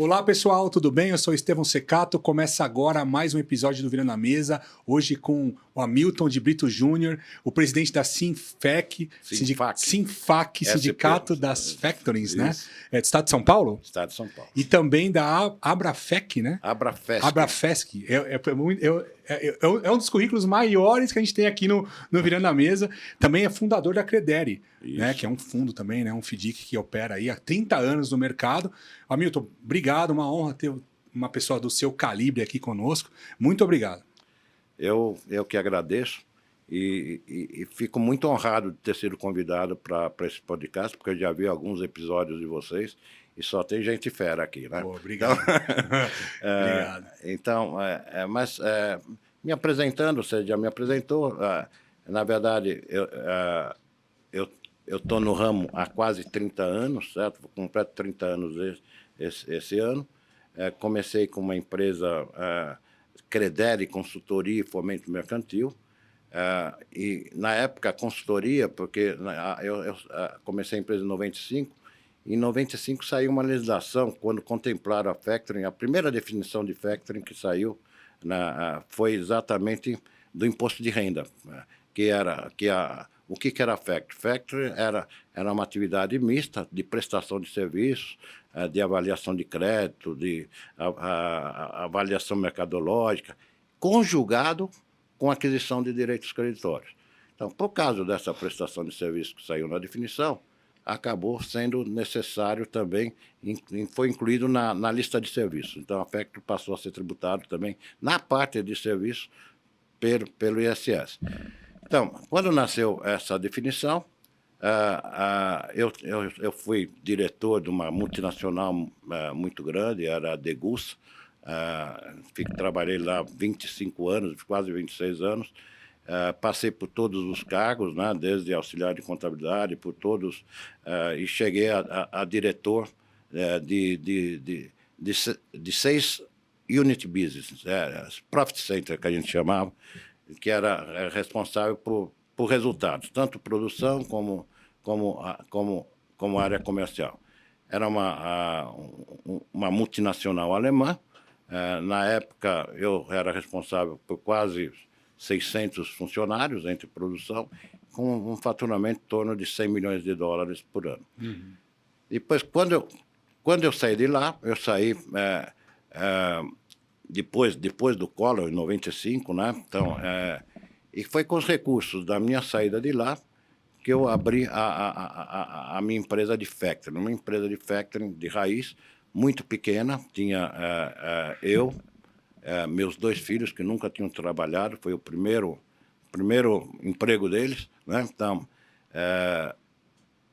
Olá pessoal, tudo bem? Eu sou Estevão Secato, começa agora mais um episódio do Virando a Mesa, hoje com o Hamilton de Brito Júnior, o presidente da Sinfac, Sindicato das Factorings, né? É do Estado de São Paulo? Estado de São Paulo. E também da Abrafec, né? Abrafesc. É um dos currículos maiores que a gente tem aqui no Virando a Mesa. Também é fundador da Credere, né? Que é um fundo também, né? Um FDIC que opera aí há 30 anos no mercado. Hamilton, obrigado, uma honra ter uma pessoa do seu calibre aqui conosco. Muito obrigado. Eu que agradeço e fico muito honrado de ter sido convidado para esse podcast, porque eu já vi alguns episódios de vocês e só tem gente fera aqui, né? Pô, obrigado. Obrigado. Então, me apresentando, você já me apresentou. Na verdade, eu estou no ramo há quase 30 anos, certo? Vou completar 30 anos esse ano. Comecei com uma empresa Credere, consultoria e fomento mercantil. E, na época, a consultoria, porque eu comecei a empresa em 95, em 95 saiu uma legislação, quando contemplaram a factoring, a primeira definição de factoring que saiu foi exatamente do imposto de renda, o que era factoring? Factoring era uma atividade mista de prestação de serviços, de avaliação de crédito, de avaliação mercadológica, conjugado com aquisição de direitos creditórios. Então, por causa dessa prestação de serviço que saiu na definição, acabou sendo necessário também, foi incluído na lista de serviços. Então, a factoring passou a ser tributado também na parte de serviços pelo ISS. Então, quando nasceu essa definição, eu fui diretor de uma multinacional muito grande, era a Degussa. Trabalhei lá 25 anos, quase 26 anos. Passei por todos os cargos, né, desde auxiliar de contabilidade, por todos, e cheguei a diretor de 6 unit business, profit center, que a gente chamava, que era responsável por resultados, tanto produção como área comercial. Era uma multinacional alemã. Na época, eu era responsável por quase 600 funcionários entre produção, com um faturamento em torno de $100 milhões por ano. Uhum. Depois, quando eu saí de lá, eu saí depois do Collor, em 95, né? Então, e foi com os recursos da minha saída de lá que eu abri a minha empresa de factoring, uma empresa de factoring de raiz, muito pequena. Tinha meus 2 filhos que nunca tinham trabalhado, foi o primeiro emprego deles, né? Então,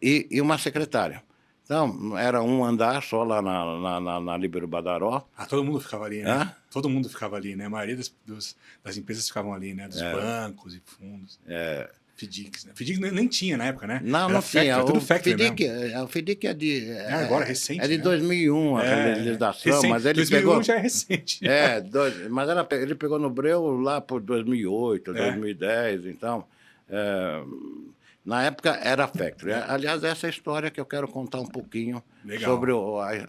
e uma secretária. Então, era um andar só lá na Líbero Badaró. Todo mundo ficava ali, né? Todo mundo ficava ali, né? A maioria das empresas ficavam ali, né? Dos bancos e fundos. FDICs, né? FDIC nem tinha na época, né? Não tinha. Tudo factoring O FDIC é de... agora, recente, é de 2001, a legislação, recente, mas ele 2001 pegou... já é recente. Mas ele pegou no breu lá por 2008, 2010, então... na época era factoring. Aliás, essa é a história que eu quero contar um pouquinho. Legal. Sobre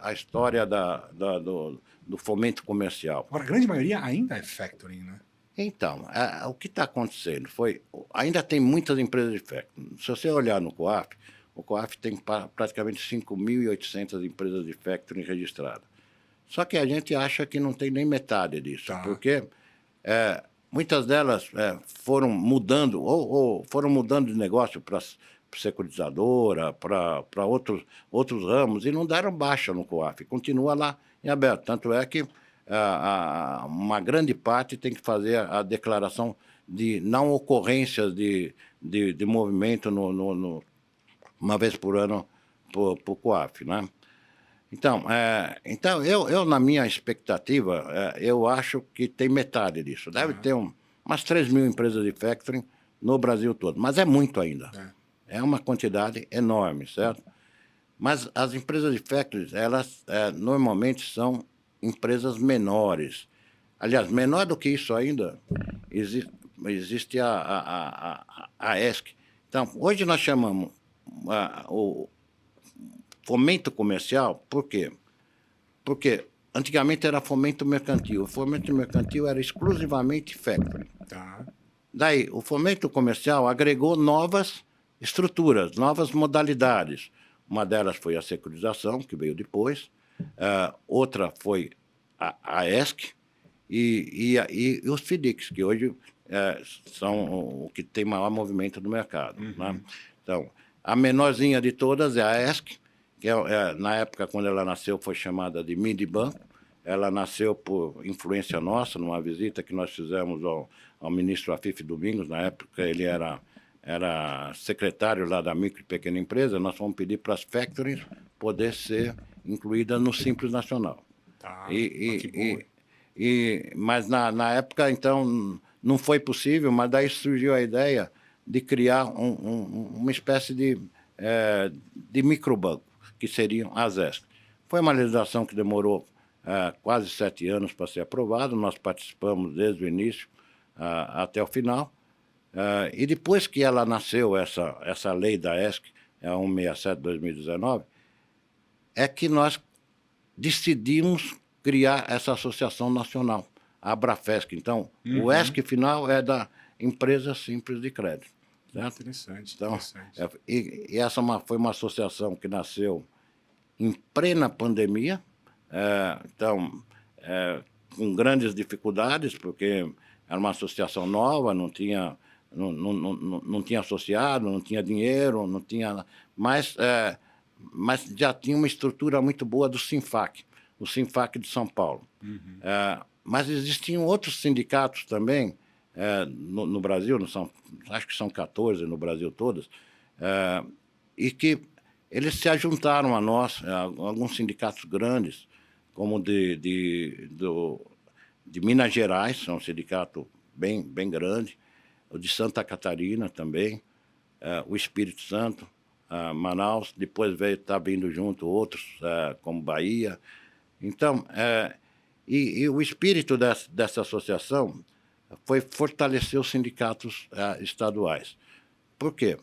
a história do fomento comercial. Agora, a grande maioria ainda é factoring, né? Então, o que está acontecendo ainda tem muitas empresas de factoring. Se você olhar no COAF, o COAF tem praticamente 5.800 empresas de factoring registradas. Só que a gente acha que não tem nem metade disso, porque muitas delas foram mudando, ou foram mudando de negócio para securitizadora, para outros ramos, e não deram baixa no COAF. Continua lá em aberto. Tanto é que uma grande parte tem que fazer a declaração de não ocorrências de movimento uma vez por ano por COAF, né? Então, eu, na minha expectativa, eu acho que tem metade disso. Deve ter umas 3 mil empresas de factoring no Brasil todo, mas é muito ainda. É uma quantidade enorme, certo? Mas as empresas de factoring, elas normalmente são empresas menores. Aliás, menor do que isso ainda, existe a ESC. Então, hoje nós chamamos o fomento comercial, por quê? porque antigamente era fomento mercantil. O fomento mercantil era exclusivamente factoring. Tá. Daí, o fomento comercial agregou novas estruturas, novas modalidades. Uma delas foi a securitização, que veio depois. Outra foi a ESC e os FDICs, que hoje são o que tem maior movimento no mercado. Né? Então, a menorzinha de todas é a ESC, que na época, quando ela nasceu, foi chamada de mini banco. Ela nasceu por influência nossa, numa visita que nós fizemos ao ministro Afif Domingos. Na época, ele era secretário lá da micro e pequena empresa. Nós fomos pedir para as factories poder ser incluídas no Simples Nacional. Tá. Mas na época, então, não foi possível, mas daí surgiu a ideia de criar uma espécie de microbanco, que seriam as ESC. Foi uma legislação que demorou quase 7 anos para ser aprovado. Nós participamos desde o início até o final. E depois que ela nasceu, essa lei da ESC, 167/2019, é que nós decidimos criar essa associação nacional, a Abrafesc. Então, o ESC final é da Empresa Simples de Crédito. Certo? Interessante, então, interessante. E essa foi uma associação que nasceu em plena pandemia, com grandes dificuldades, porque era uma associação nova, não tinha associado, não tinha dinheiro, não tinha, mas já tinha uma estrutura muito boa do Sinfac, o Sinfac de São Paulo. Mas existiam outros sindicatos também no Brasil, acho que são 14 no Brasil todos, e que eles se ajuntaram a nós, alguns sindicatos grandes, como de Minas Gerais, é um sindicato bem grande, o de Santa Catarina também, o Espírito Santo, Manaus, depois está vindo junto outros, como Bahia. Então, e o espírito dessa associação foi fortalecer os sindicatos estaduais. Por quê?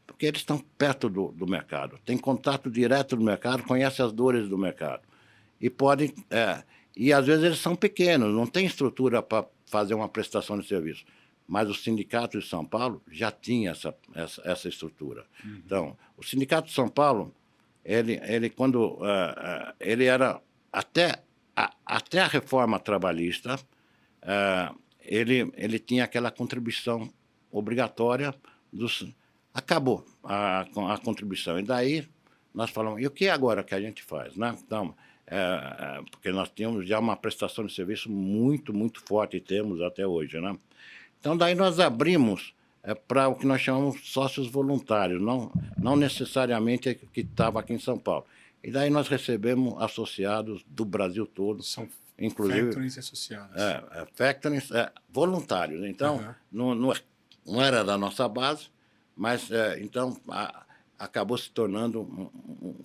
Porque eles estão perto do mercado, têm contato direto do mercado, conhecem as dores do mercado. E podem... e, às vezes, eles são pequenos, não têm estrutura para fazer uma prestação de serviço. Mas o Sindicato de São Paulo já tinha essa estrutura. Então, o Sindicato de São Paulo, quando ele era... Até a reforma trabalhista, ele tinha aquela contribuição obrigatória acabou a contribuição. E daí nós falamos, e o que agora que a gente faz? Né? Então, porque nós tínhamos já uma prestação de serviço muito, muito forte, e temos até hoje. Né? Então, daí nós abrimos para o que nós chamamos de sócios voluntários, não necessariamente que estava aqui em São Paulo. E daí nós recebemos associados do Brasil todo. São inclusive factorings associados. Factorings voluntários. Então, não era da nossa base, mas então acabou se tornando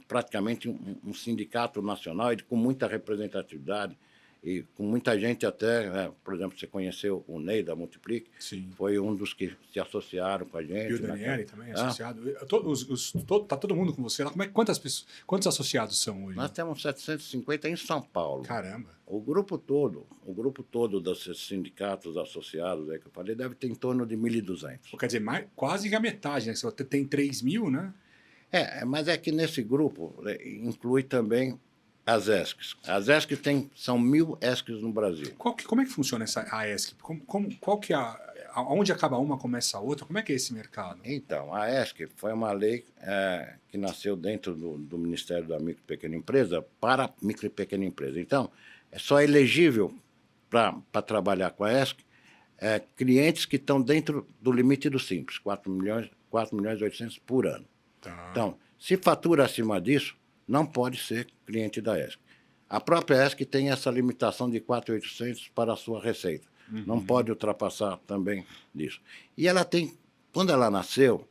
praticamente um sindicato nacional e com muita representatividade e com muita gente até, por exemplo, você conheceu o Ney da Multiplique, Sim. foi um dos que se associaram com a gente. E o Daniele também, associado. Tá todo mundo com você lá. Quantos associados são hoje? Nós temos 750 em São Paulo. Caramba. O grupo todo desses sindicatos associados aí que eu falei deve ter em torno de 1.200. Quer dizer, quase que a metade, né? Você tem 3.000, né? Mas é que nesse grupo inclui também as ESCs. As ESCs são 1.000 ESCs no Brasil. Como é que funciona a ESC? Qual que é onde acaba uma, começa a outra? Como é que é esse mercado? Então, a ESC foi uma lei que nasceu dentro do Ministério da Micro e Pequena Empresa para micro e pequena empresa. Então, é só elegível para trabalhar com a ESC clientes que estão dentro do limite do Simples, 4.800.000 por ano. Tá. Então, se fatura acima disso, não pode ser cliente da ESC. A própria ESC tem essa limitação de 4.800 para a sua receita. Não pode ultrapassar também disso. E ela tem, quando ela nasceu,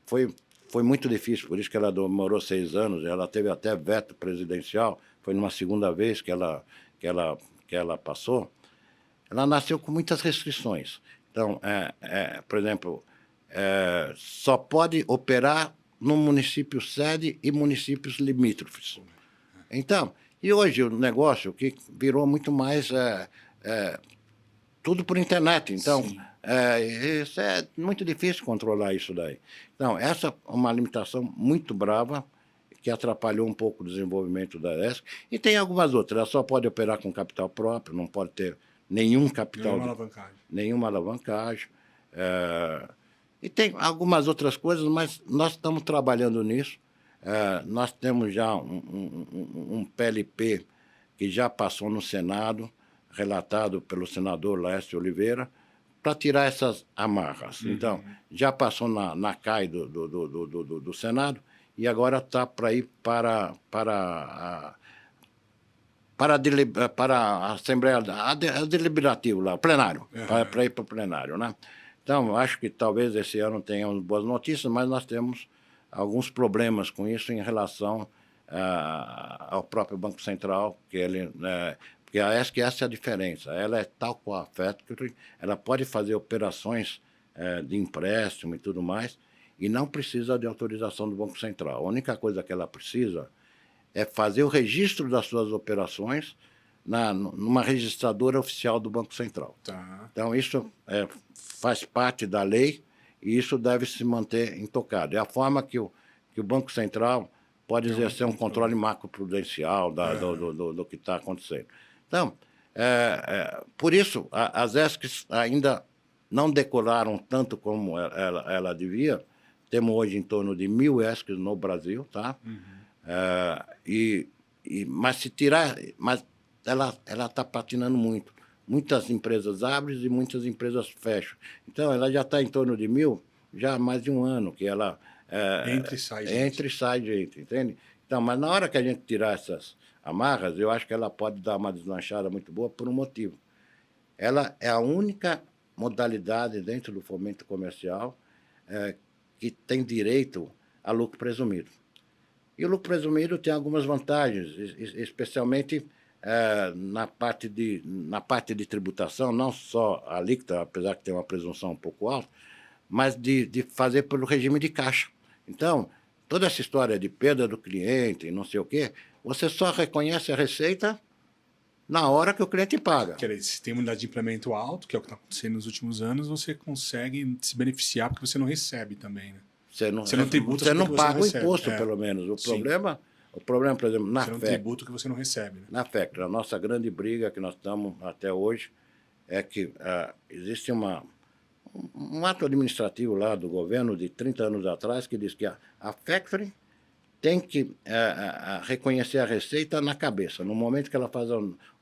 foi muito difícil, por isso que ela demorou 6 anos, ela teve até veto presidencial, foi numa segunda vez que ela passou. Ela nasceu com muitas restrições. Então, por exemplo, só pode operar no município sede e municípios limítrofes. Então, e hoje o negócio que virou muito mais tudo por internet. Então, isso é muito difícil controlar isso daí. Então, essa é uma limitação muito brava que atrapalhou um pouco o desenvolvimento da ESC. E tem algumas outras. Ela só pode operar com capital próprio, não pode ter nenhum capital... Nenhuma alavancagem. E tem algumas outras coisas, mas nós estamos trabalhando nisso. Nós temos já um PLP que já passou no Senado, relatado pelo senador Laércio Oliveira, para tirar essas amarras. Então, já passou na CAI do Senado e agora está para ir para a Assembleia, deliberativa, lá, o plenário, para ir para o plenário. Né? Então, eu acho que talvez esse ano tenhamos boas notícias, mas nós temos alguns problemas com isso em relação ao próprio Banco Central, que ele... porque acho que essa é a diferença. Ela é tal qual a Factory, ela pode fazer operações de empréstimo e tudo mais, e não precisa de autorização do Banco Central. A única coisa que ela precisa é fazer o registro das suas operações numa registradora oficial do Banco Central. Tá. Então, isso faz parte da lei e isso deve se manter intocado. É a forma que o Banco Central pode exercer um controle macroprudencial do que está acontecendo. Então, por isso, as ESCs ainda não decolaram tanto como ela devia. Temos hoje em torno de 1.000 ESCs no Brasil, tá? Mas se tirar, mas ela está patinando muito. Muitas empresas abrem e muitas empresas fecham. Então, ela já está em torno de 1.000, já há mais de um ano que ela entra e sai gente, entende? Então, mas na hora que a gente tirar essas amarras, eu acho que ela pode dar uma deslanchada muito boa por um motivo. Ela é a única modalidade dentro do fomento comercial que tem direito a lucro presumido. E o lucro presumido tem algumas vantagens, especialmente na parte de tributação, não só a alíquota, apesar que tem uma presunção um pouco alta, mas de fazer pelo regime de caixa. Então, toda essa história de perda do cliente e não sei o quê, você só reconhece a receita na hora que o cliente paga. Quer dizer, se tem uma unidade de implemento alto, que é o que está acontecendo nos últimos anos, você consegue se beneficiar porque você não recebe também, né? Você não tributa, você não paga o imposto, pelo menos. O problema, por exemplo, na FEC... Você não tributa o que você não recebe. Né? Na FEC, a nossa grande briga que nós estamos até hoje é que existe um ato administrativo lá do governo de 30 anos atrás que diz que a Factory tem que reconhecer a receita na cabeça. No momento que ela faz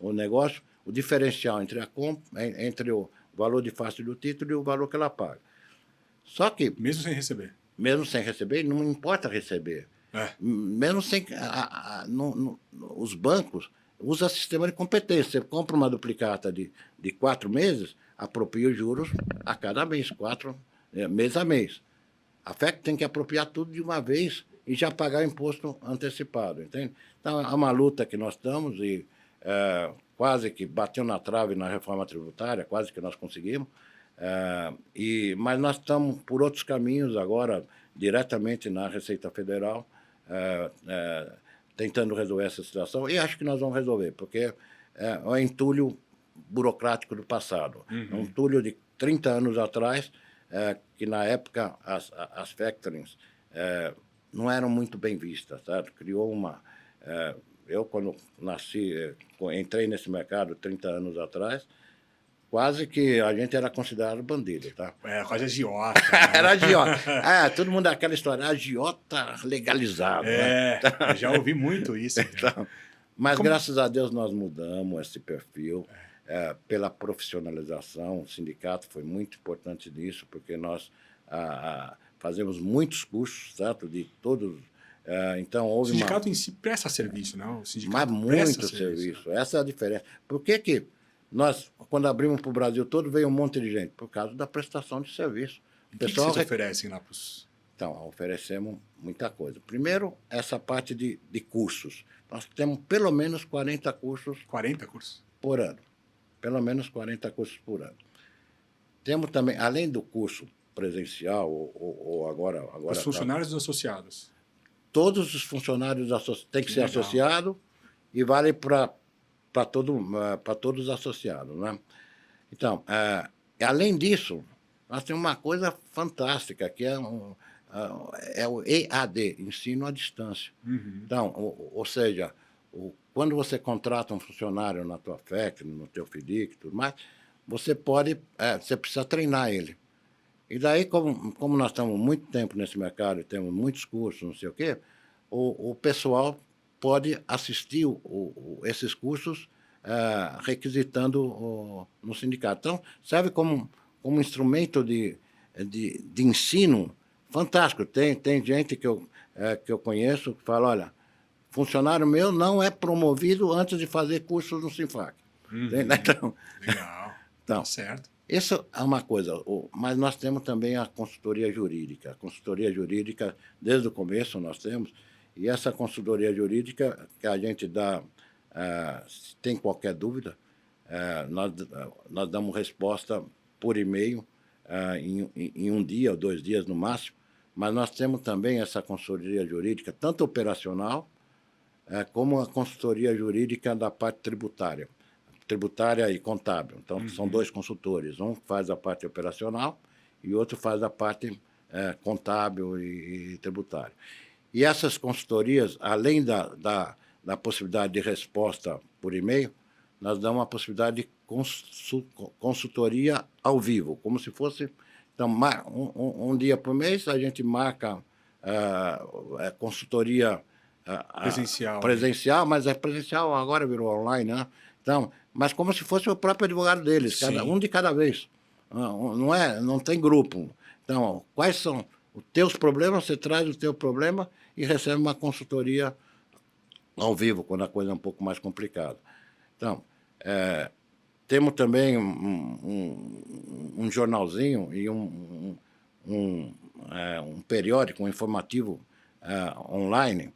o negócio, o diferencial entre o valor de face do título e o valor que ela paga. Só que... Mesmo sem receber? Mesmo sem receber, não importa receber. Mesmo sem... os bancos usam sistema de competência. Você compra uma duplicata de 4 meses, apropria os juros a cada mês, mês a mês. A FEC tem que apropriar tudo de uma vez e já pagar o imposto antecipado, entende? Então, é uma luta que nós estamos e quase que bateu na trave na reforma tributária, quase que nós conseguimos, mas nós estamos por outros caminhos agora, diretamente na Receita Federal, tentando resolver essa situação, e acho que nós vamos resolver, porque é um entulho burocrático do passado. Um entulho de 30 anos atrás, que na época as factorings não eram muito bem vistas, certo? Criou uma... eu, quando entrei nesse mercado 30 anos atrás, quase que a gente era considerado bandido, tá? Quase agiota. Né? Era agiota. Todo mundo aquela história, agiota legalizado. Né? Eu já ouvi muito isso. Então, mas, graças a Deus, nós mudamos esse perfil pela profissionalização. O sindicato foi muito importante nisso, porque nós fazemos muitos cursos, certo? De todos... então, houve o sindicato em si presta serviço, não? O sindicato mas muito serviço. Essa é a diferença. Por que nós, quando abrimos para o Brasil todo, veio um monte de gente? Por causa da prestação de serviço. O que vocês oferecem lá para os... Então, oferecemos muita coisa. Primeiro, essa parte de cursos. Nós temos pelo menos 40 cursos... 40 cursos? Por ano. Pelo menos 40 cursos por ano. Temos também, além do curso presencial, ou agora os funcionários dos associados. Todos os funcionários têm que ser associados e vale para todos os associados, né? Então, além disso, nós temos uma coisa fantástica, que é o EAD, ensino à distância. Então, ou seja, quando você contrata um funcionário na tua FEC, no teu FIDIC e tudo mais, você precisa treinar ele. E daí, como nós estamos muito tempo nesse mercado e temos muitos cursos, não sei o quê, o pessoal pode assistir esses cursos requisitando no sindicato. Então, serve como instrumento de ensino fantástico. Tem gente que eu conheço que fala, olha, funcionário meu não é promovido antes de fazer cursos no Sinfac. Então, legal, então, certo. Isso é uma coisa, mas nós temos também a consultoria jurídica. A consultoria jurídica, desde o começo nós temos, e essa consultoria jurídica que a gente dá, se tem qualquer dúvida, nós damos resposta por e-mail em um dia ou 2 dias no máximo, mas nós temos também essa consultoria jurídica, tanto operacional, como a consultoria jurídica da parte tributária e contábil. Então, são 2 consultores. Um faz a parte operacional e outro faz a parte contábil e tributária. E essas consultorias, além da possibilidade de resposta por e-mail, nós damos a possibilidade de consultoria ao vivo, como se fosse... Então, um dia por mês, a gente marca consultoria presencial, mas presencial agora virou online, né? Então, mas como se fosse o próprio advogado deles, um de cada vez. Não tem grupo. Então, quais são os teus problemas? Você traz o teu problema e recebe uma consultoria ao vivo, quando a coisa é um pouco mais complicada. Então, temos também um jornalzinho e um periódico, um informativo online,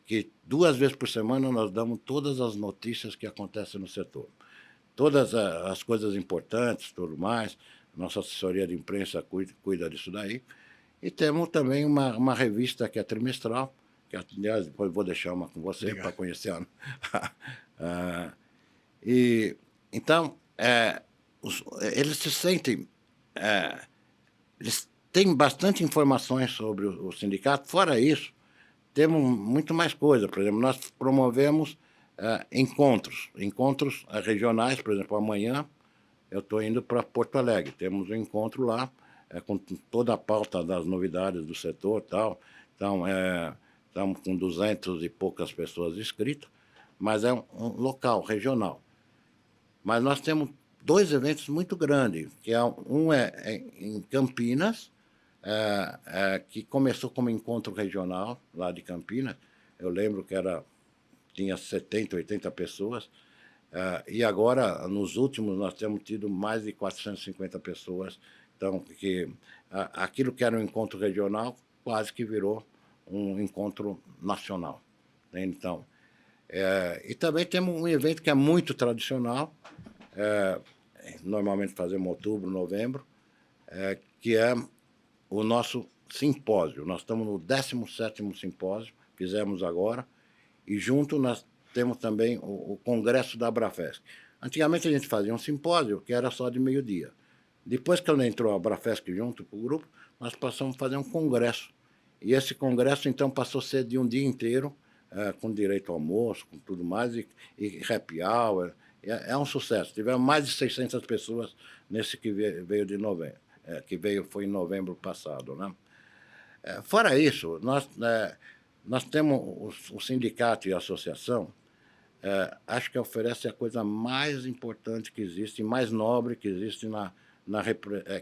que 2 vezes por semana nós damos todas as notícias que acontecem no setor. Todas as coisas importantes, tudo mais. Nossa assessoria de imprensa cuida disso daí. E temos também uma revista que é trimestral, que, aliás, depois vou deixar uma com você para conhecer. Então, eles se sentem... eles têm bastante informações sobre o sindicato. Fora isso, temos muito mais coisa. Por exemplo, nós promovemos encontros regionais. Por exemplo, amanhã eu estou indo para Porto Alegre. Temos um encontro lá, com toda a pauta das novidades do setor e tal. Então, estamos com 200 e poucas pessoas inscritas, mas é um local regional. Mas nós temos 2 eventos muito grandes, que um é em Campinas, que começou como encontro regional, lá de Campinas. Eu lembro que tinha 70, 80 pessoas, e agora, nos últimos, nós temos tido mais de 450 pessoas. Então, aquilo que era um encontro regional quase que virou um encontro nacional. Então, e também temos um evento que é muito tradicional, normalmente fazemos outubro, novembro, que é o nosso simpósio. Nós estamos no 17º simpósio, fizemos agora, e junto nós temos também o congresso da Abrafesc. Antigamente a gente fazia um simpósio que era só de meio-dia. Depois que entrou a Abrafesc junto com o grupo, nós passamos a fazer um congresso. E esse congresso, então, passou a ser de um dia inteiro, com direito ao almoço, com tudo mais, e happy hour. É um sucesso. Tivemos mais de 600 pessoas nesse que veio de novembro. Foi em novembro passado, né? Fora isso, nós temos o sindicato e a associação, acho que oferece a coisa mais importante que existe, mais nobre que existe,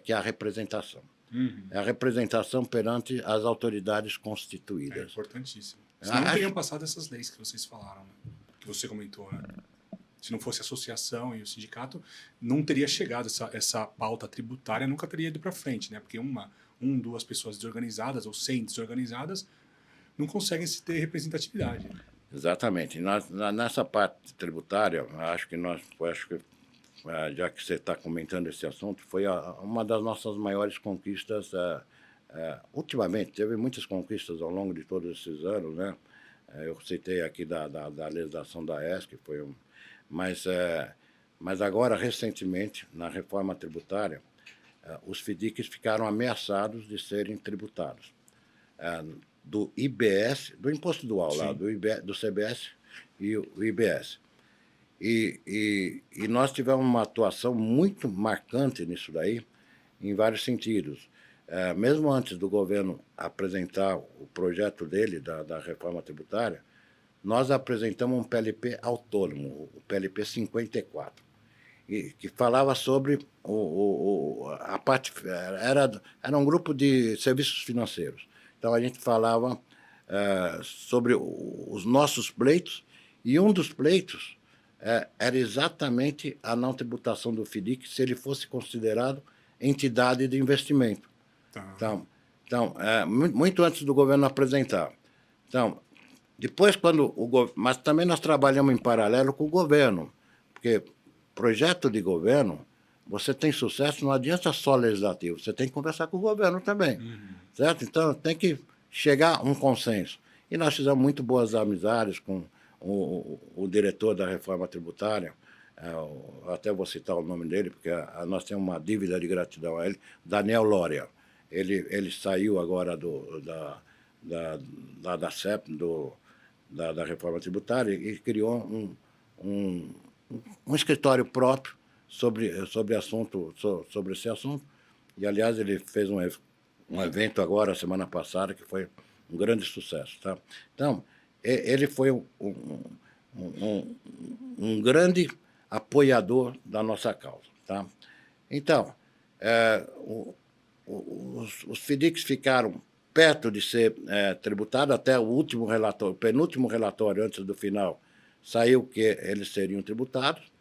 que é a representação. É a representação perante as autoridades constituídas. É importantíssimo. Senão não teriam passado essas leis que vocês falaram, né? Que você comentou, né? Se não fosse a associação e o sindicato, não teria chegado essa pauta tributária, nunca teria ido para frente, né? Porque 2 pessoas desorganizadas ou 100 desorganizadas não conseguem se ter representatividade. Exatamente. Nessa parte tributária, já que você está comentando esse assunto, foi uma das nossas maiores conquistas. Ultimamente, teve muitas conquistas ao longo de todos esses anos, né? Eu citei aqui da legislação da ESC, mas, mas agora, recentemente, na reforma tributária, os FDICs ficaram ameaçados de serem tributados do IBS, do Imposto Dual, lá, do CBS e o IBS. E nós tivemos uma atuação muito marcante nisso daí, em vários sentidos. Mesmo antes do governo apresentar o projeto dele, da reforma tributária, nós apresentamos um PLP autônomo, o PLP 54, que falava sobre a parte... Era um grupo de serviços financeiros. Então, a gente falava sobre os nossos pleitos, e um dos pleitos era exatamente a não tributação do FDIC, se ele fosse considerado entidade de investimento. Tá. Então muito antes do governo apresentar. Então, depois, mas também nós trabalhamos em paralelo com o governo, porque projeto de governo, você tem sucesso, não adianta só legislativo, você tem que conversar com o governo também, certo? Então, tem que chegar a um consenso. E nós fizemos muito boas amizades com o diretor da reforma tributária, até vou citar o nome dele, porque nós temos uma dívida de gratidão a ele, Daniel Lória. Ele saiu agora da CEP, da reforma tributária, e criou um escritório próprio sobre esse assunto. E, aliás, ele fez um evento agora, semana passada, que foi um grande sucesso. Tá? Então, ele foi um grande apoiador da nossa causa. Tá? Então, os FDICs ficaram perto de ser tributados, até o último relatório, o penúltimo relatório antes do final, saiu que eles seriam tributados.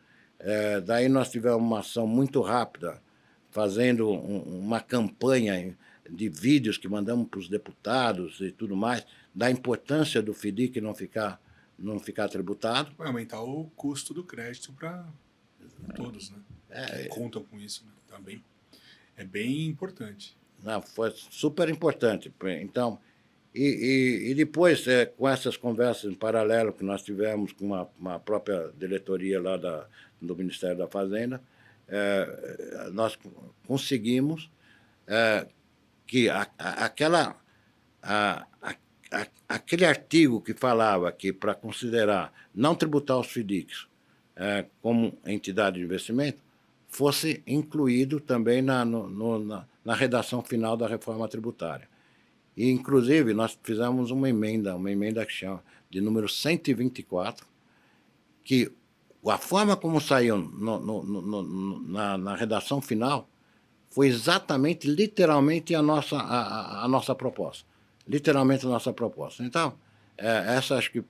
Daí nós tivemos uma ação muito rápida, fazendo uma campanha de vídeos que mandamos para os deputados e tudo mais, da importância do FDIC não ficar tributado. Vai aumentar o custo do crédito para todos, né? Contam com isso, né? Também. É bem importante. Não, foi super importante. Então, e depois, com essas conversas em paralelo que nós tivemos com uma própria diretoria lá do Ministério da Fazenda, nós conseguimos que aquele artigo que falava que, para considerar não tributar os FDICs como entidade de investimento, fosse incluído também na redação final da reforma tributária. E, inclusive, nós fizemos uma emenda que chama de número 124, que a forma como saiu na redação final foi exatamente, literalmente, a nossa proposta. Literalmente a nossa proposta. Então, essa acho que...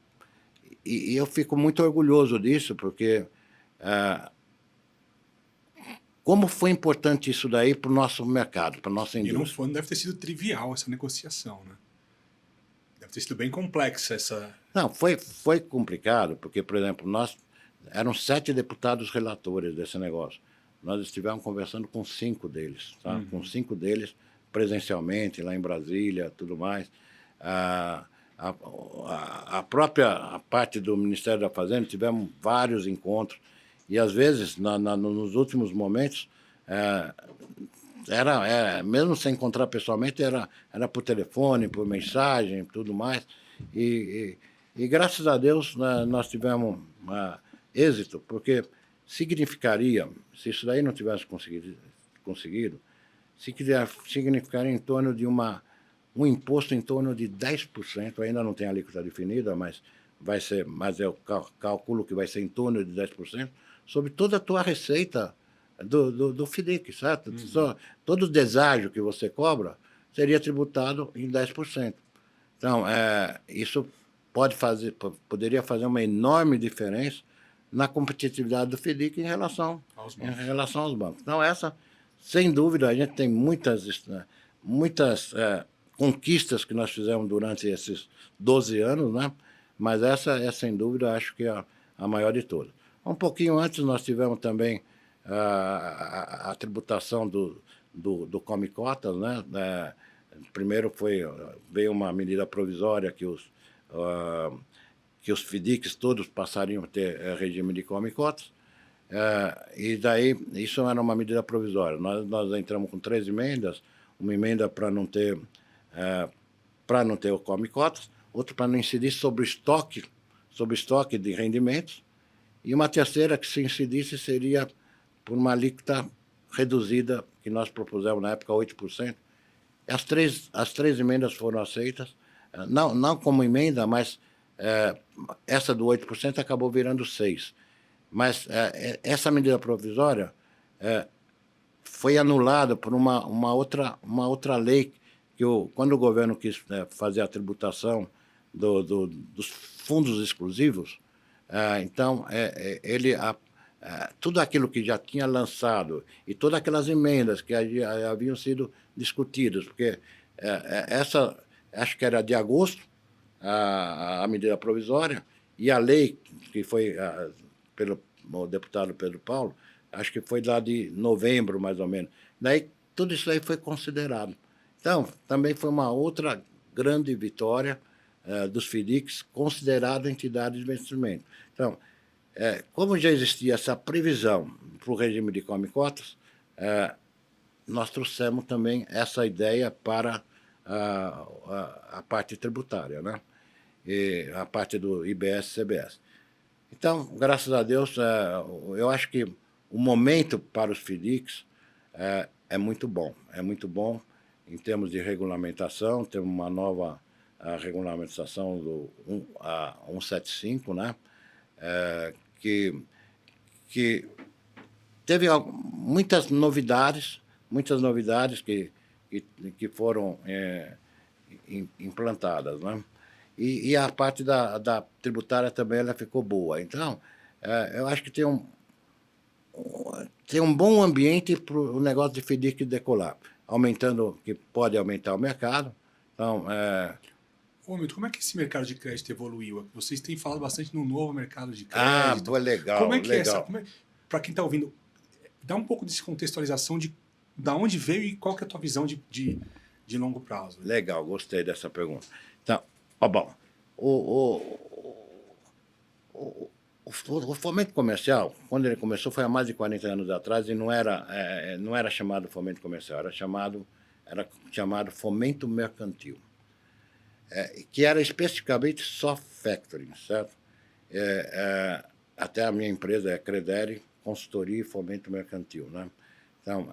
E eu fico muito orgulhoso disso, porque... como foi importante isso daí para o nosso mercado, para a nossa indústria. E não deve ter sido trivial essa negociação, né? Deve ter sido bem complexa essa... Não, foi complicado, porque, por exemplo, eram 7 deputados relatores desse negócio. Nós estivemos conversando com 5 deles, tá? Com 5 deles presencialmente, lá em Brasília, tudo mais. A própria parte do Ministério da Fazenda, tivemos vários encontros, e, às vezes, nos últimos momentos, mesmo sem encontrar pessoalmente, era por telefone, por mensagem, tudo mais. E graças a Deus, nós tivemos êxito, porque significaria, se isso daí não tivesse conseguido, significaria em torno de um imposto em torno de 10%, ainda não tem a alíquota definida, mas eu calculo que vai ser em torno de 10%, sobre toda a tua receita do FDIC, certo? Todo o deságio que você cobra seria tributado em 10%. Então, isso poderia fazer uma enorme diferença na competitividade do FDIC em relação aos bancos. Então, sem dúvida, a gente tem muitas conquistas que nós fizemos durante esses 12 anos, né? Mas essa é, sem dúvida, acho que a maior de todas. Um pouquinho antes, nós tivemos também a tributação do Come Cotas, né? Primeiro veio uma medida provisória que que os FDICs todos passariam a ter regime de come cotas. E daí, isso era uma medida provisória. Nós entramos com 3 emendas, uma emenda para não ter o come cotas, outra para não incidir sobre estoque de rendimentos, e uma terceira que, se incidisse, seria por uma alíquota reduzida, que nós propusemos na época 8%. As três emendas foram aceitas, não como emenda, mas essa do 8% acabou virando 6%. Mas essa medida provisória foi anulada por uma outra lei, que quando o governo quis fazer a tributação dos fundos exclusivos, então tudo aquilo que já tinha lançado e todas aquelas emendas que haviam sido discutidas, porque essa, acho que era de agosto, a medida provisória, e a lei que foi pelo deputado Pedro Paulo, acho que foi lá de novembro, mais ou menos. Daí, tudo isso aí foi considerado. Então, também foi uma outra grande vitória dos FDICs, considerado entidade de investimento. Então, como já existia essa previsão para o regime de come cotas, nós trouxemos também essa ideia para a parte tributária, né? E a parte do IBS e CBS. Então, graças a Deus, eu acho que o momento para os FDICs é muito bom. É muito bom em termos de regulamentação. Temos uma nova regulamentação do 175, né? Que teve muitas novidades que foram implantadas, né? E a parte da tributária também ela ficou boa. Então, eu acho que tem um bom ambiente para o negócio de FDIC decolar, que pode aumentar o mercado. Então, Ô, Milton, como é que esse mercado de crédito evoluiu? Vocês têm falado bastante no novo mercado de crédito. Legal. Como é que legal. Para quem está ouvindo, dá um pouco de contextualização de onde veio e qual que é a tua visão de longo prazo. Legal, gostei dessa pergunta. Então, bom, o fomento comercial, quando ele começou, foi há mais de 40 anos atrás, e não era chamado fomento comercial, era chamado fomento mercantil, que era especificamente só factoring, certo? Até a minha empresa é Credere, consultoria e fomento mercantil, né? Então,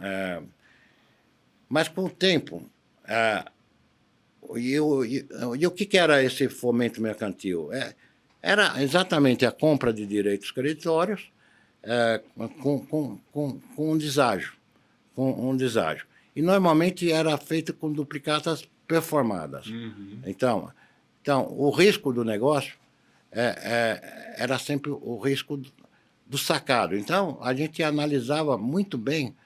mas com o tempo, e o que era esse fomento mercantil? Era exatamente a compra de direitos creditórios com um deságio. E normalmente era feito com duplicatas performadas. Uhum. Então, o risco do negócio era sempre o risco do sacado. Então, a gente analisava muito bem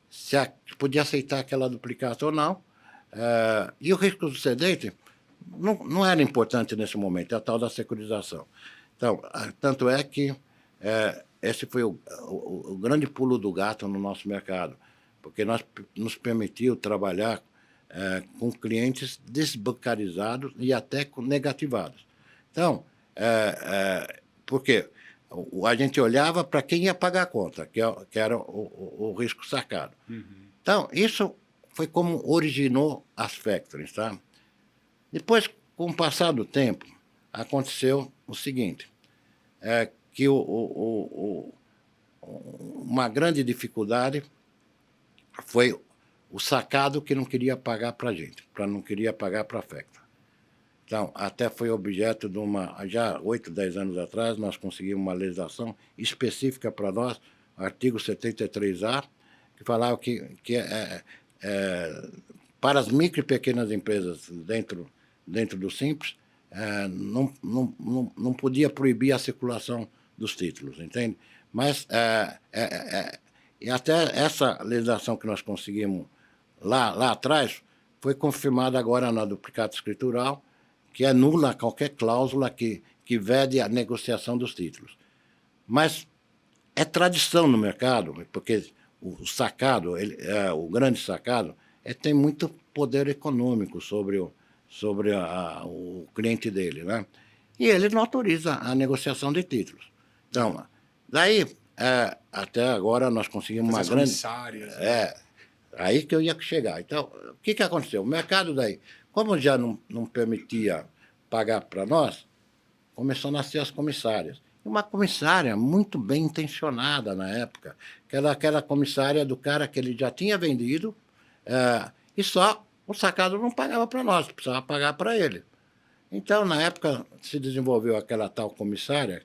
se podia aceitar aquela duplicata ou não. E o risco do cedente não era importante nesse momento, é a tal da securitização. Então, tanto é que esse foi o grande pulo do gato no nosso mercado, porque nos permitiu trabalhar com clientes desbancarizados e até negativados. Então, porque a gente olhava para quem ia pagar a conta, que era o risco sacado. Uhum. Então, isso foi como originou as factories, tá? Depois, com o passar do tempo, aconteceu o seguinte, que uma grande dificuldade foi o sacado que não queria pagar para a gente, não queria pagar para a factory. Então, até foi objeto de já 8, 10 anos atrás, nós conseguimos uma legislação específica para nós, artigo 73A, que falava que para as micro e pequenas empresas dentro do Simples, não podia proibir a circulação dos títulos, entende? Mas e até essa legislação que nós conseguimos lá atrás foi confirmada agora na duplicata escritural, que anula qualquer cláusula que vede a negociação dos títulos. Mas é tradição no mercado, porque o sacado, o grande sacado, tem muito poder econômico sobre o cliente dele, né? e ele não autoriza a negociação de títulos. Então, daí, até agora nós conseguimos uma As grande... comissárias, né? Aí que eu ia chegar. Então, o que aconteceu? O mercado daí, como já não permitia pagar para nós, começou a nascer as comissárias. Uma comissária muito bem intencionada na época, que era aquela comissária do cara que ele já tinha vendido, e só o sacado não pagava para nós, precisava pagar para ele. Então, na época, se desenvolveu aquela tal comissária,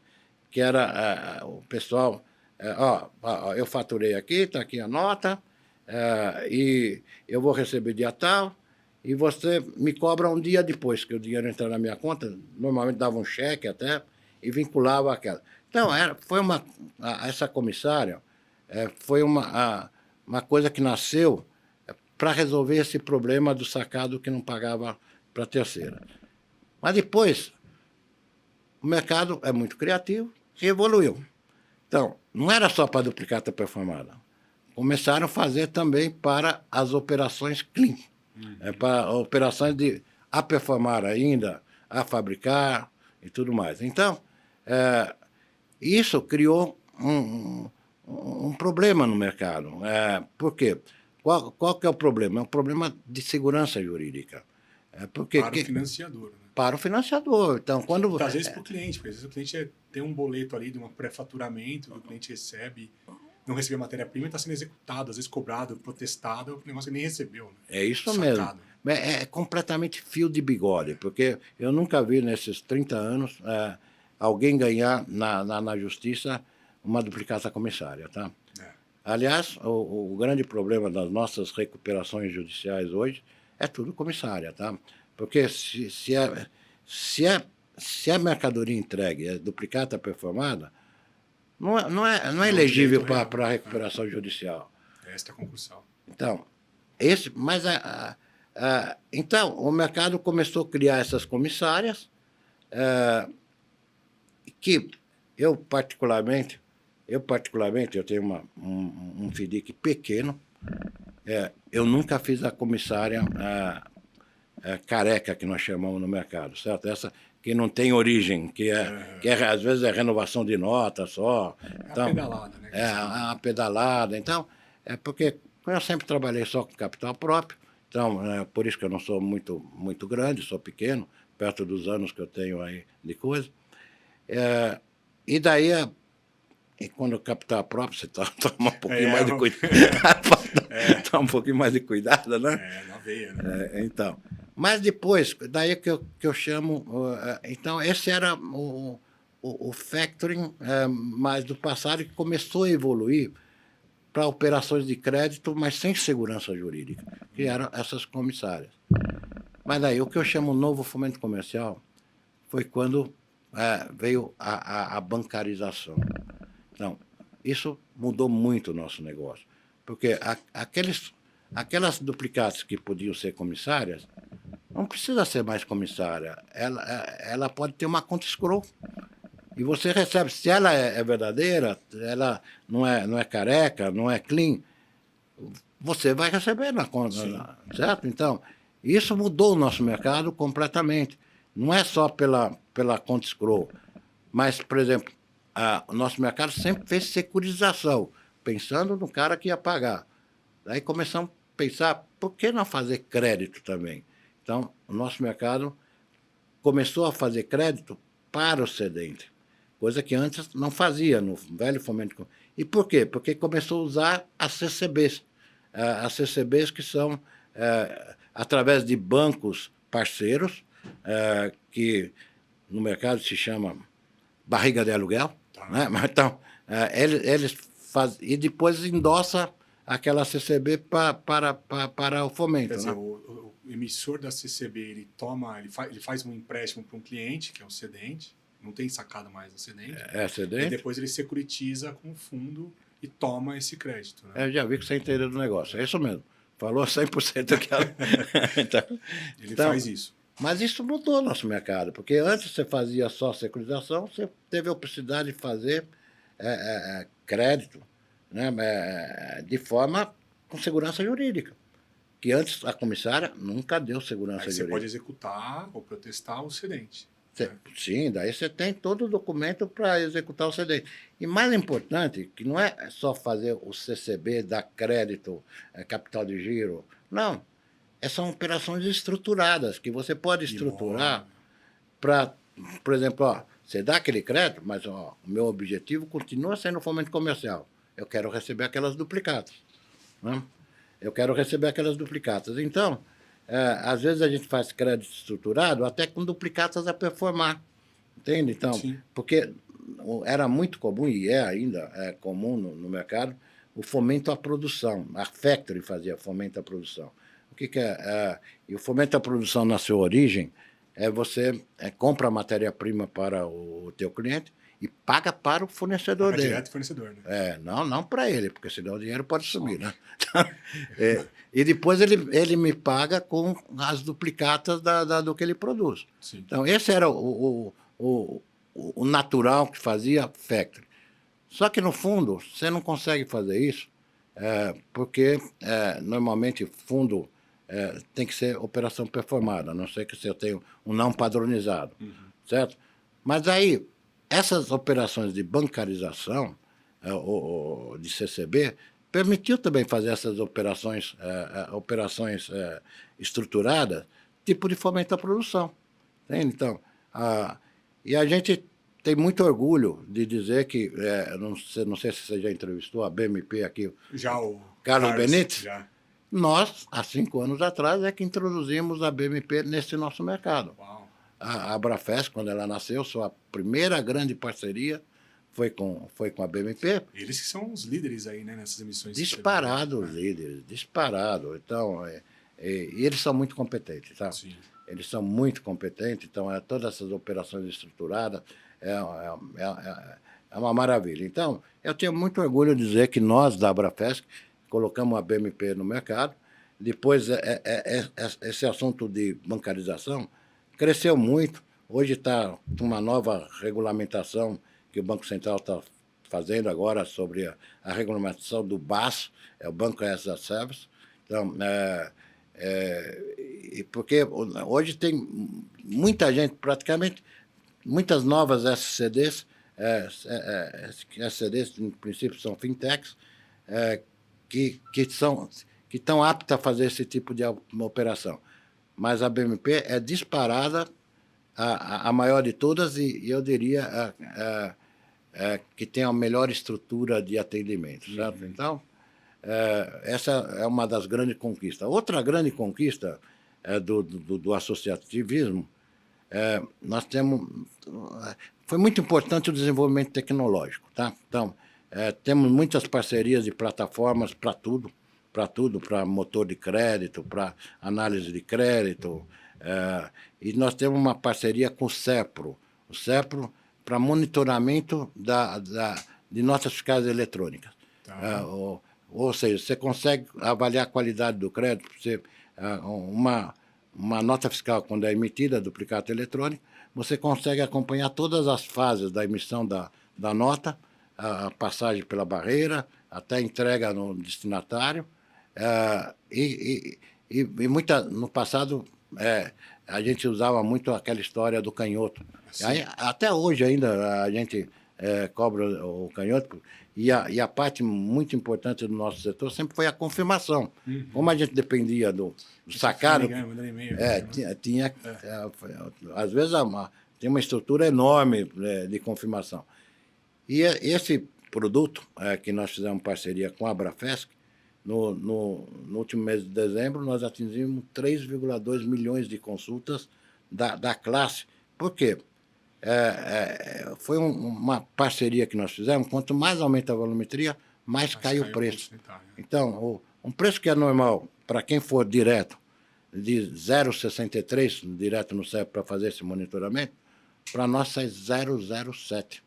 que era o pessoal, eu faturei aqui, está aqui a nota, e eu vou receber dia tal, e você me cobra um dia depois que o dinheiro entrar na minha conta, normalmente dava um cheque até, e vinculava aquela. Então, essa comissária foi uma coisa que nasceu para resolver esse problema do sacado que não pagava para a terceira. Mas depois, o mercado é muito criativo e evoluiu. Então, não era só para duplicata performada. Começaram a fazer também para as operações clean, para operações de a performar ainda, a fabricar e tudo mais. Então, isso criou um problema no mercado. Por quê? Qual que é o problema? É um problema de segurança jurídica. Para o financiador. Né? Para o financiador. Então, quando... Às vezes para o cliente, porque às vezes o cliente tem um boleto ali de um pré-faturamento, que o cliente recebe, não recebeu a matéria-prima e está sendo executado, às vezes cobrado, protestado, o negócio que nem recebeu. Né? É isso mesmo. É completamente fio de bigode, porque eu nunca vi nesses 30 anos alguém ganhar na justiça uma duplicata comissária. Tá? Aliás, o grande problema das nossas recuperações judiciais hoje é tudo comissária. Tá? Porque se a mercadoria entregue é duplicata performada, não é elegível para a recuperação judicial. É extraconcursal. Então, então, o mercado começou a criar essas comissárias, que eu particularmente, eu tenho um FDIC pequeno, eu nunca fiz a comissária careca, que nós chamamos no mercado, certo? Essa que não tem origem, que às vezes é renovação de nota só. Então, a pedalada, né? A pedalada. Então, porque eu sempre trabalhei só com capital próprio, então, por isso que eu não sou muito grande, sou pequeno, perto dos anos que eu tenho aí de coisa. E daí, quando o capital próprio, você toma um pouquinho mais de cuidado. Toma um pouquinho mais de cuidado, né? Na veia, né? Então, mas depois, daí que eu chamo... então, esse era o factoring mais do passado, que começou a evoluir para operações de crédito, mas sem segurança jurídica, que eram essas comissárias. Mas daí o que eu chamo novo fomento comercial foi quando veio a bancarização. Então, isso mudou muito o nosso negócio, porque aquelas duplicatas que podiam ser comissárias, não precisa ser mais comissária, ela pode ter uma conta escrow. E você recebe, se ela é verdadeira, ela não é careca, não é clean, você vai receber na conta, certo? Então, isso mudou o nosso mercado completamente. Não é só pela conta escrow, mas, por exemplo, o nosso mercado sempre fez securitização, pensando no cara que ia pagar. Daí começamos a pensar, por que não fazer crédito também? Então, o nosso mercado começou a fazer crédito para o cedente, coisa que antes não fazia no velho fomento. E por quê? Porque começou a usar as CCBs. As CCBs que são, através de bancos parceiros, que no mercado se chama barriga de aluguel, né? Então, eles fazem, e depois endossa aquela CCB para o fomento. Quer dizer, né? o emissor da CCB, ele faz um empréstimo para um cliente, que é o cedente, não tem sacada mais no cedente. Cedente. E depois ele securitiza com o fundo e toma esse crédito. Né? Eu já vi que você entendeu do negócio, é isso mesmo. Falou 100% aquela. Ele faz isso. Mas isso mudou o nosso mercado, porque antes você fazia só securitização, você teve a oportunidade de fazer crédito, né, de forma com segurança jurídica, que antes a comissária nunca deu segurança jurídica. Você pode executar ou protestar o cedente. Sim, daí você tem todo o documento para executar o CDI. E mais importante, que não é só fazer o CCB, dar crédito, capital de giro. Não. São operações estruturadas, que você pode estruturar para, por exemplo, você dá aquele crédito, mas o meu objetivo continua sendo o fomento comercial. Eu quero receber aquelas duplicatas. Né? Eu quero receber aquelas duplicatas. Então, às vezes a gente faz crédito estruturado até com duplicatas a performar. Entende? Então, Sim. porque era muito comum, e ainda comum no mercado, o fomento à produção. A Factory fazia fomento à produção. O que é? E o fomento à produção, na sua origem, você compra a matéria-prima para o teu cliente e paga para o fornecedor dele. Direto fornecedor, né? Não para ele, porque senão o dinheiro pode sumir, né? E depois ele me paga com as duplicatas do que ele produz. Sim. Então, esse era o natural que fazia Factory. Só que, no fundo, você não consegue fazer isso, porque normalmente fundo tem que ser operação performada, a não ser que você tenha um não padronizado, certo? Mas aí, essas operações de bancarização, ou de CCB, permitiu também fazer essas operações estruturadas, tipo de fomento à produção. Entende? Então, e a gente tem muito orgulho de dizer que, não sei se você já entrevistou a BMP aqui, já o Carlos Benítez. Já. Nós, há 5 anos atrás, que introduzimos a BMP nesse nosso mercado. Uau. A Abrafesc, quando ela nasceu, sua primeira grande parceria foi com a BMP. Eles que são os líderes aí, né, nessas emissões. Disparado os líderes, disparado. Então, e eles são muito competentes, tá? Sim. Eles são muito competentes, então todas essas operações estruturadas é uma maravilha. Então, eu tenho muito orgulho de dizer que nós, da Abrafesc, colocamos a BMP no mercado. Depois, esse assunto de bancarização cresceu muito. Hoje está uma nova regulamentação que o Banco Central está fazendo agora sobre a regulamentação do BaaS, o Banco as a Service. Então, porque hoje tem muita gente, praticamente, muitas novas SCDs, SCDs, em princípio, são fintechs, que estão aptas a fazer esse tipo de operação. Mas a BMP é disparada a maior de todas e eu diria que tem a melhor estrutura de atendimento, certo? Então, essa é uma das grandes conquistas. Outra grande conquista do associativismo, nós temos... Foi muito importante o desenvolvimento tecnológico, tá? Então, temos muitas parcerias de plataformas para tudo, para motor de crédito, para análise de crédito, e nós temos uma parceria com o CEPRO para monitoramento de notas fiscais eletrônicas. Tá. Ou seja, você consegue avaliar a qualidade do crédito, uma nota fiscal, quando é emitida, duplicata eletrônica, você consegue acompanhar todas as fases da emissão da nota, a passagem pela barreira, até a entrega no destinatário. No passado, a gente usava muito aquela história do canhoto. Aí, até hoje ainda a gente cobra o canhoto, e a parte muito importante do nosso setor sempre foi a confirmação. Como a gente dependia do sacado, às vezes tem uma estrutura enorme de confirmação. E esse produto que nós fizemos parceria com a Abrafesc, no último mês de dezembro, nós atingimos 3,2 milhões de consultas da classe. Por quê? Foi uma parceria que nós fizemos. Quanto mais aumenta a volumetria, mais cai o preço. Então, um preço que é normal para quem for direto, de 0,63 direto no CEP para fazer esse monitoramento, para nós sai 0,07.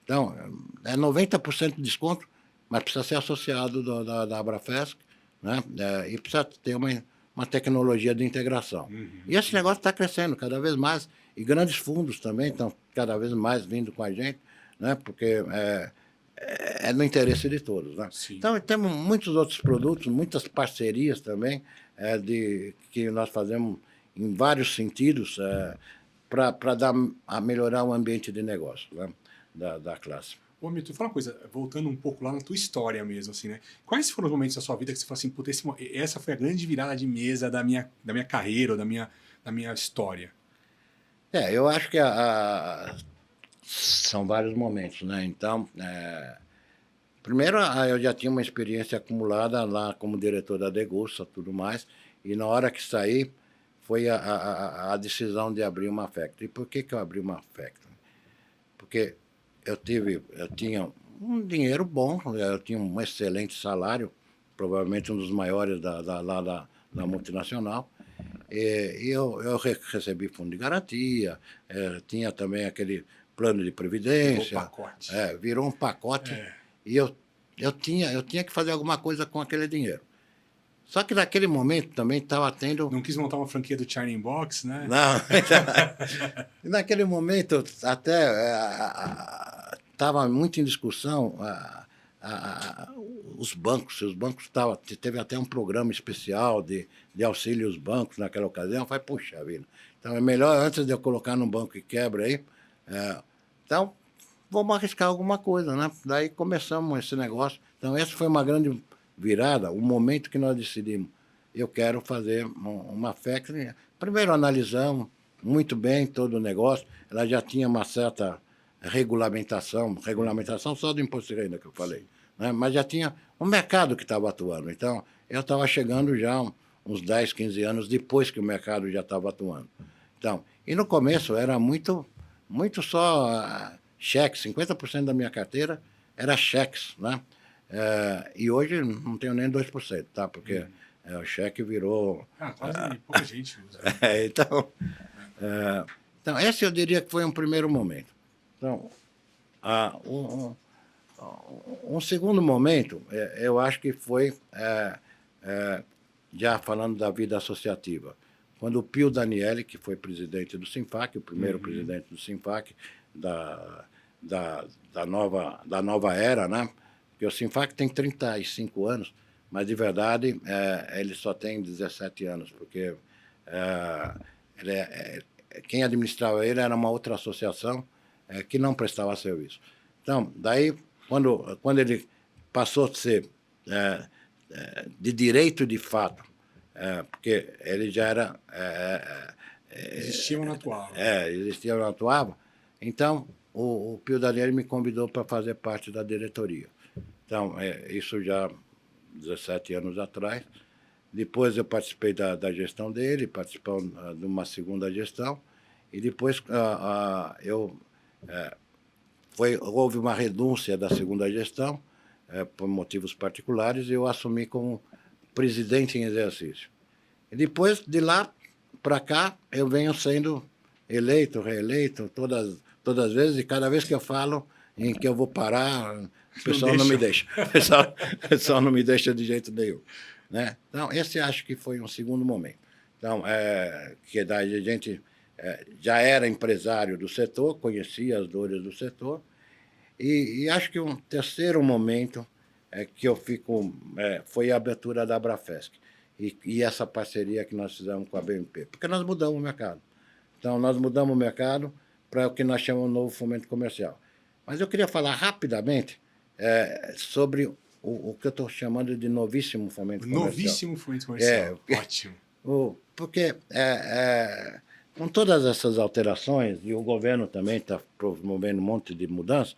Então, é 90% de desconto, mas precisa ser associado da Abrafesc, né? E precisa ter uma tecnologia de integração. E esse negócio está crescendo cada vez mais, e grandes fundos também estão cada vez mais vindo com a gente, né? Porque é no interesse de todos. Né? Então, temos muitos outros produtos, muitas parcerias também, que nós fazemos em vários sentidos, para melhorar o ambiente de negócio, né, da classe. Ô, Milton, fala uma coisa, voltando um pouco lá na tua história mesmo, assim, né? Quais foram os momentos da sua vida que você falou assim, puta, essa foi a grande virada de mesa da minha carreira, ou da minha história? Eu acho que são vários momentos, né? Então, primeiro, eu já tinha uma experiência acumulada lá como diretor da Degussa, tudo mais, e na hora que saí, foi a decisão de abrir uma factory. E por que eu abri uma factory? Porque eu tinha um dinheiro bom, eu tinha um excelente salário, provavelmente um dos maiores da multinacional, e eu recebi fundo de garantia, tinha também aquele plano de previdência. Virou pacote. Virou um pacote, e eu tinha que fazer alguma coisa com aquele dinheiro. Só que naquele momento também estava tendo... Não quis montar uma franquia do China Box, né? Não. Naquele momento até estava muito em discussão os bancos. Os bancos teve até um programa especial de auxílio aos bancos naquela ocasião. Eu falei, puxa vida, então é melhor antes de eu colocar num banco que quebra aí, então vamos arriscar alguma coisa, né? Daí começamos esse negócio. Então essa foi uma grande virada, o momento que nós decidimos, eu quero fazer uma factory. Primeiro analisamos muito bem todo o negócio, ela já tinha uma certa regulamentação só do imposto de renda que eu falei, né? Mas já tinha um mercado que estava atuando. Então, eu estava chegando já uns 10, 15 anos depois que o mercado já estava atuando. Então, e no começo era muito só cheques, 50% da minha carteira era cheques, né? E hoje não tenho nem 2%, tá? Porque o cheque virou... quase pouca gente usa. Então, esse eu diria que foi um primeiro momento. Então, um segundo momento, eu acho que foi, já falando da vida associativa, quando o Pio Daniele, que foi presidente do Sinfac, o primeiro presidente do Sinfac, da nova era, né? Porque o Sinfac tem 35 anos, mas, de verdade, ele só tem 17 anos, porque quem administrava ele era uma outra associação que não prestava serviço. Então, daí, quando ele passou a ser de direito de fato, porque ele já era... Existia, mas não atuava. Existia, mas não atuava. Então, o Pio Daniele me convidou para fazer parte da diretoria. Então, isso já 17 anos atrás. Depois eu participei da gestão dele, participando de uma segunda gestão, e depois houve uma renúncia da segunda gestão, por motivos particulares, e eu assumi como presidente em exercício. E depois, de lá para cá, eu venho sendo eleito, reeleito, todas as vezes, e cada vez que eu falo em que eu vou parar, o pessoal não me deixa. O pessoal não me deixa de jeito nenhum, né? Então, esse acho que foi um segundo momento. Então, que a gente já era empresário do setor, conhecia as dores do setor, e acho que um terceiro momento que eu fico foi a abertura da Abrafesc e essa parceria que nós fizemos com a BMP, porque nós mudamos o mercado. Então, nós mudamos o mercado para o que nós chamamos de novo fomento comercial. Mas eu queria falar rapidamente sobre o que eu estou chamando de novíssimo fomento comercial. Novíssimo fomento comercial, ótimo. Porque com todas essas alterações, e o governo também está promovendo um monte de mudanças,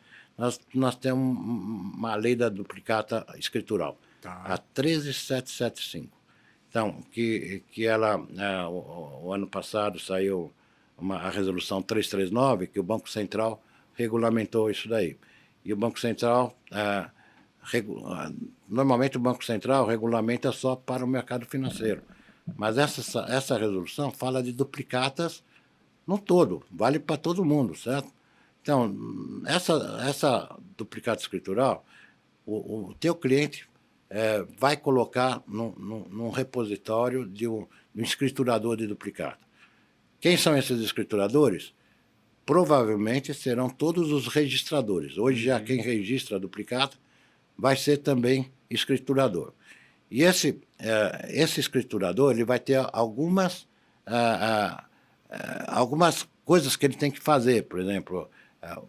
nós temos uma lei da duplicata escritural, a 13775. Então, que ela, o ano passado saiu a resolução 339, que o Banco Central regulamentou isso daí. E o Banco Central, normalmente o Banco Central regulamenta só para o mercado financeiro, mas essa resolução fala de duplicatas no todo, vale para todo mundo, certo? Então, essa duplicata escritural, o teu cliente vai colocar num repositório de um escriturador de duplicata. Quem são esses escrituradores? Provavelmente serão todos os registradores. Hoje, já quem registra a duplicata vai ser também escriturador. E esse escriturador ele vai ter algumas coisas que ele tem que fazer. Por exemplo,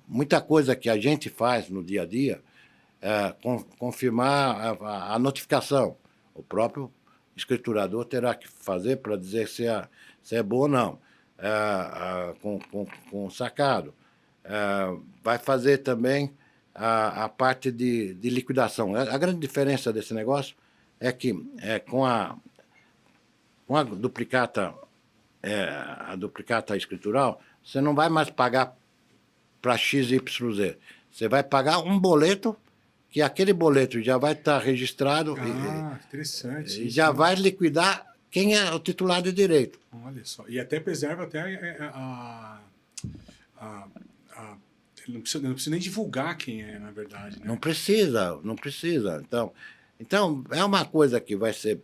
muita coisa que a gente faz no dia a dia, confirmar a notificação. O próprio escriturador terá que fazer para dizer se é bom ou não, com o sacado. Vai fazer também a parte de liquidação. A grande diferença desse negócio é que com a duplicata, a duplicata escritural, você não vai mais pagar para XYZ. Você vai pagar um boleto, que aquele boleto já vai estar registrado interessante. e já vai liquidar quem é o titular de direito. Olha só. E até preserva até não precisa nem divulgar quem é, na verdade. Né? Não precisa. Então, é uma coisa que vai ser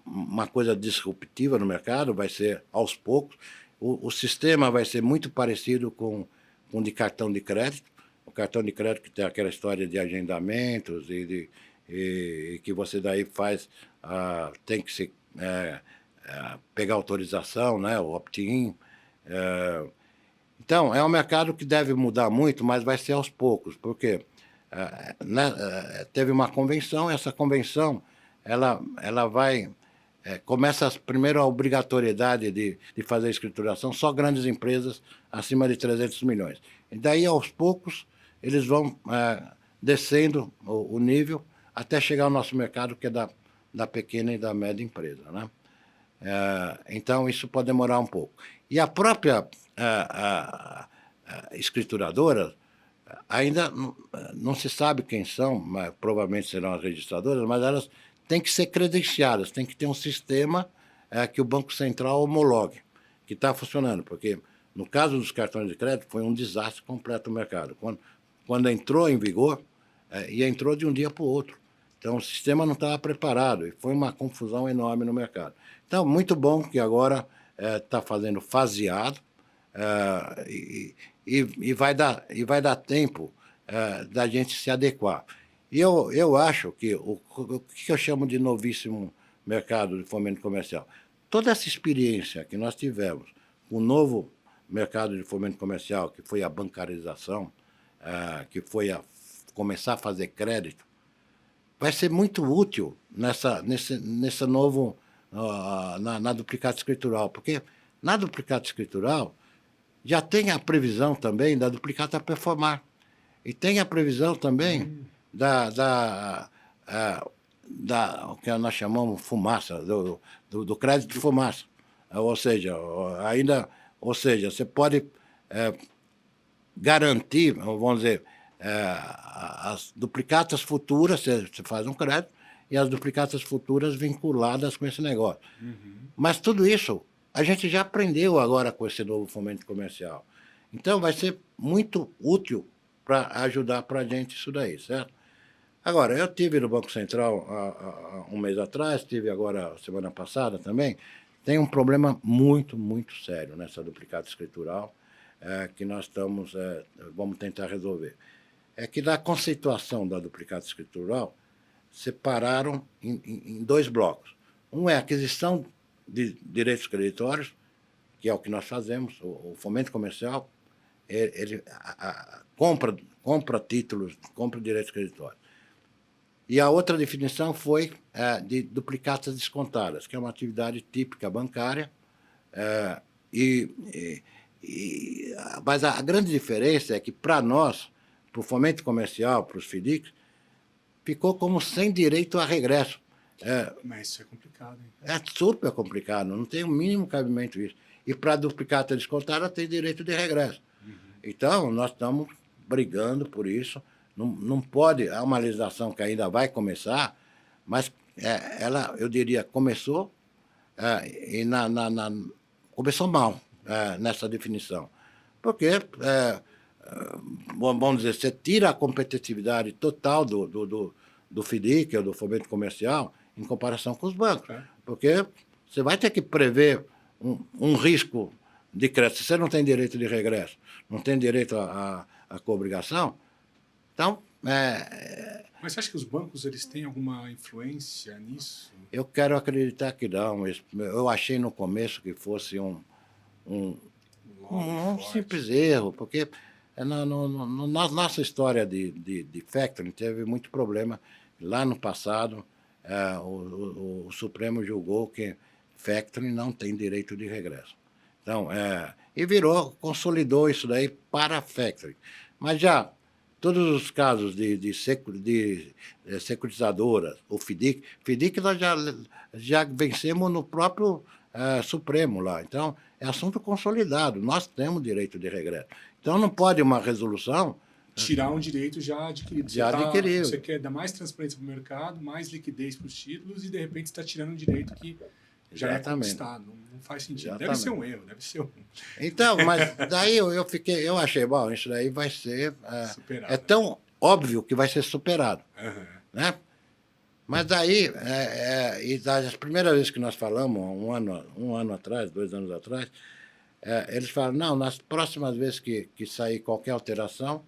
uma coisa disruptiva no mercado, vai ser aos poucos. O sistema vai ser muito parecido com o de cartão de crédito. O cartão de crédito que tem aquela história de agendamentos e que você daí faz, tem que se pegar autorização, né, o opt-in. Então, é um mercado que deve mudar muito, mas vai ser aos poucos, porque teve uma convenção, essa convenção ela vai... começa primeiro a obrigatoriedade de fazer a escrituração, só grandes empresas acima de 300 milhões. E daí, aos poucos, eles vão descendo o nível até chegar ao nosso mercado, que é da pequena e da média empresa. Né? Então, isso pode demorar um pouco. E a própria escrituradora, ainda não se sabe quem são, mas provavelmente serão as registradoras, mas elas têm que ser credenciadas, tem que ter um sistema que o Banco Central homologue, que está funcionando, porque no caso dos cartões de crédito foi um desastre completo no mercado. Quando entrou em vigor, e entrou de um dia para o outro. Então, o sistema não estava preparado e foi uma confusão enorme no mercado. Então, muito bom que agora está fazendo faseado e vai dar tempo da gente se adequar. E eu acho que o que eu chamo de novíssimo mercado de fomento comercial, toda essa experiência que nós tivemos com o novo mercado de fomento comercial, que foi a bancarização, que foi começar a fazer crédito, vai ser muito útil nesse novo, na duplicata escritural, porque na duplicata escritural já tem a previsão também da duplicata performar, e tem a previsão também o que nós chamamos fumaça, do crédito de fumaça. Ou seja, você pode garantir, vamos dizer, as duplicatas futuras, você faz um crédito, e as duplicatas futuras vinculadas com esse negócio. Mas tudo isso a gente já aprendeu agora com esse novo fomento comercial. Então, vai ser muito útil para ajudar para a gente isso daí, certo? Agora, eu estive no Banco Central há um mês atrás, estive agora semana passada também. Tem um problema muito, muito sério nessa duplicata escritural, que nós vamos tentar resolver. É que na conceituação da duplicata escritural, separaram em dois blocos. Um é a aquisição de direitos creditórios, que é o que nós fazemos, o fomento comercial, ele compra títulos, compra direitos creditórios. E a outra definição foi de duplicatas descontadas, que é uma atividade típica bancária. Mas a grande diferença é que, para nós, para o fomento comercial, para os FIDICs, ficou como sem direito a regresso. Mas isso é complicado, hein? É super complicado, não tem o mínimo cabimento isso. E para a duplicata descontada tem direito de regresso. Então, nós estamos brigando por isso. Não pode, há uma legislação que ainda vai começar, mas ela, eu diria, começou começou mal nessa definição. Porque, vamos dizer, você tira a competitividade total do FIDIC, ou do fomento comercial, em comparação com os bancos. Porque você vai ter que prever um risco de crédito. Se você não tem direito de regresso, não tem direito à coobrigação, então... Mas você acha que os bancos eles têm alguma influência nisso? Eu quero acreditar que não. Eu achei no começo que fosse Um simples erro, porque na nossa história de factoring teve muito problema. Lá no passado, o Supremo julgou que factoring não tem direito de regresso. Então, e consolidou isso daí para factoring. Mas já todos os casos de securitizadoras, o FDIC nós já vencemos no próprio Supremo lá. Então, é assunto consolidado. Nós temos direito de regresso. Então, não pode uma resolução tirar um direito já adquirido. Você quer dar mais transparência para o mercado, mais liquidez para os títulos e, de repente, você está tirando um direito que já é conquistado. Não faz sentido. Exatamente. Deve ser um erro, deve ser um... Então, mas daí eu achei, bom, isso daí vai ser... é tão óbvio que vai ser superado. Uhum. Né? Mas daí, e das primeiras vezes que nós falamos, um ano atrás, 2 anos atrás, eles falaram, não, nas próximas vezes que sair qualquer alteração,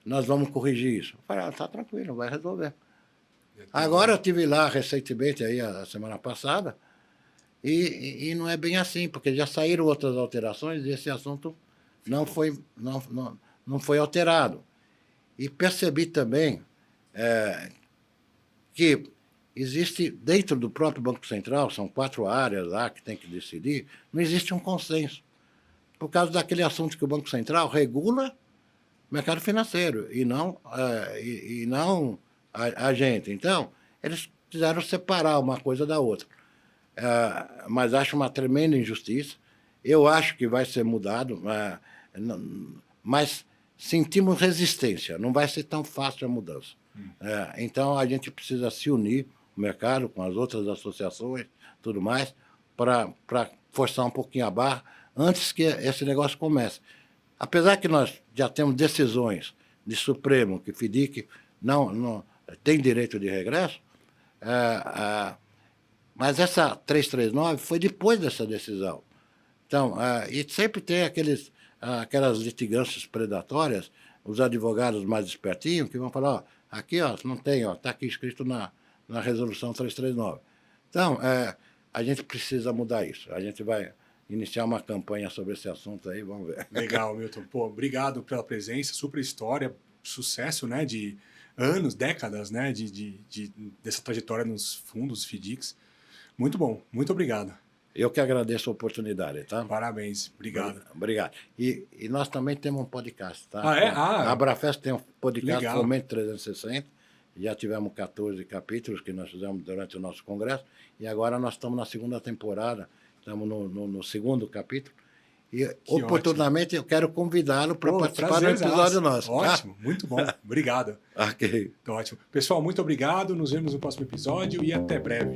nós vamos corrigir isso. Eu falei, tá tranquilo, vai resolver. Agora eu estive lá recentemente, aí, a semana passada, e não é bem assim, porque já saíram outras alterações e esse assunto não foi alterado. E percebi também que existe, dentro do próprio Banco Central, são 4 áreas lá que tem que decidir, não existe um consenso. Por causa daquele assunto que o Banco Central regula o mercado financeiro e não a gente. Então, eles quiseram separar uma coisa da outra. Mas acho uma tremenda injustiça. Eu acho que vai ser mudado, mas sentimos resistência. Não vai ser tão fácil a mudança. Então, a gente precisa se unir, o mercado, com as outras associações, tudo mais, para forçar um pouquinho a barra antes que esse negócio comece. Apesar que nós já temos decisões de Supremo que FDIC não tem direito de regresso, mas essa 339 foi depois dessa decisão. Então, e sempre tem aquelas litigâncias predatórias, os advogados mais espertinhos que vão falar, aqui não tem, está aqui escrito na resolução 339. Então, a gente precisa mudar isso. A gente vai iniciar uma campanha sobre esse assunto aí, vamos ver. Legal, Milton. Pô, obrigado pela presença, super história, sucesso, né, de anos, décadas, né, dessa trajetória nos fundos FDICs. Muito bom, muito obrigado. Eu que agradeço a oportunidade, tá? Parabéns, obrigado. Obrigado. E nós também temos um podcast, tá? A Abrafest tem um podcast legal. Fomento 360, já tivemos 14 capítulos que nós fizemos durante o nosso congresso, e agora nós estamos na 2ª temporada, estamos no 2º capítulo, e oportunamente eu quero convidá-lo para participar do episódio nosso. Ótimo, muito bom, obrigado. Ok. Ótimo. Pessoal, muito obrigado, nos vemos no próximo episódio e até breve.